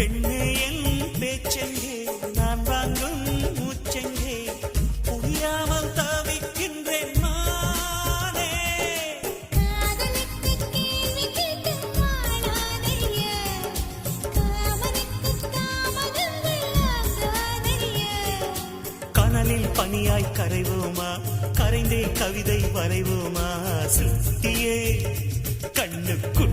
பெண்ணே என் பேச்செங்கே நான் வாங்கும் மூச்செங்கே புரியாமல் தவிக்கின்றேன் மானே. காதலுக்கு கேள்வி கேட்டு வாழாதைய காமனுக்கு தாமதங்கள் ஆகாதைய கனலில் பனியாய் கரைவோமா கரைந்தே கவிதை வரைவோமா சுத்தியே கண்ணுக்குள்